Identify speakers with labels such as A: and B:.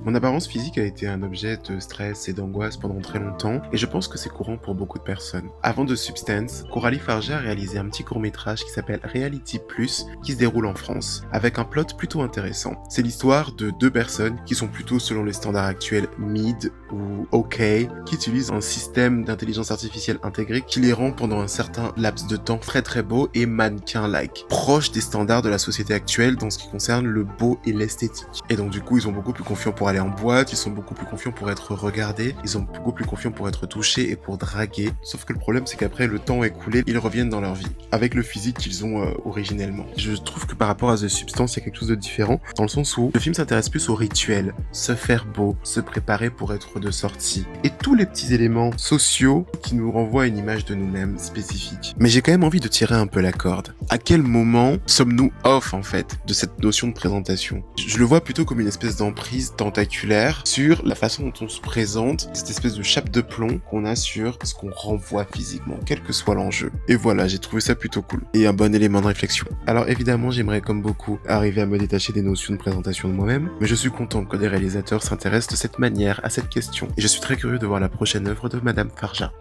A: Mon apparence physique a été un objet de stress et d'angoisse pendant très longtemps, et je pense que c'est courant pour beaucoup de personnes. Avant de Substance, Coralie Farger a réalisé un petit court-métrage qui s'appelle Reality Plus, qui se déroule en France, avec un plot plutôt intéressant. C'est l'histoire de deux personnes qui sont plutôt, selon les standards actuels, mid ou OK, qui utilisent un système d'intelligence artificielle intégré qui les rend pendant un certain laps de temps très très beaux et mannequin-like, proche des standards de la société actuelle dans ce qui concerne le beau et l'esthétique. Et donc du coup, ils sont beaucoup plus confiants pour aller en boîte, ils sont beaucoup plus confiants pour être regardés, ils sont beaucoup plus confiants pour être touchés et pour draguer. Sauf que le problème, c'est qu'après le temps écoulé, ils reviennent dans leur vie, avec le physique qu'ils ont originellement. Je trouve que par rapport à The Substance, il y a quelque chose de différent, dans le sens où le film s'intéresse plus au rituel, se faire beau, se préparer pour être de sortie, et tous les petits éléments sociaux qui nous renvoient à une image de nous-mêmes spécifique. Mais j'ai quand même envie de tirer un peu la corde. À quel moment sommes-nous off, en fait, de cette notion de présentation? Je le vois plutôt comme une espèce d'emprise tentaculaire sur la façon dont on se présente, cette espèce de chape de plomb qu'on a sur ce qu'on renvoie physiquement, quel que soit l'enjeu. Et voilà, j'ai trouvé ça plutôt cool. Et un bon élément de réflexion. Alors évidemment, j'aimerais comme beaucoup arriver à me détacher des notions de présentation de moi-même, mais je suis content que des réalisateurs s'intéressent de cette manière à cette question. Et je suis très curieux de voir la prochaine œuvre de Madame Farja.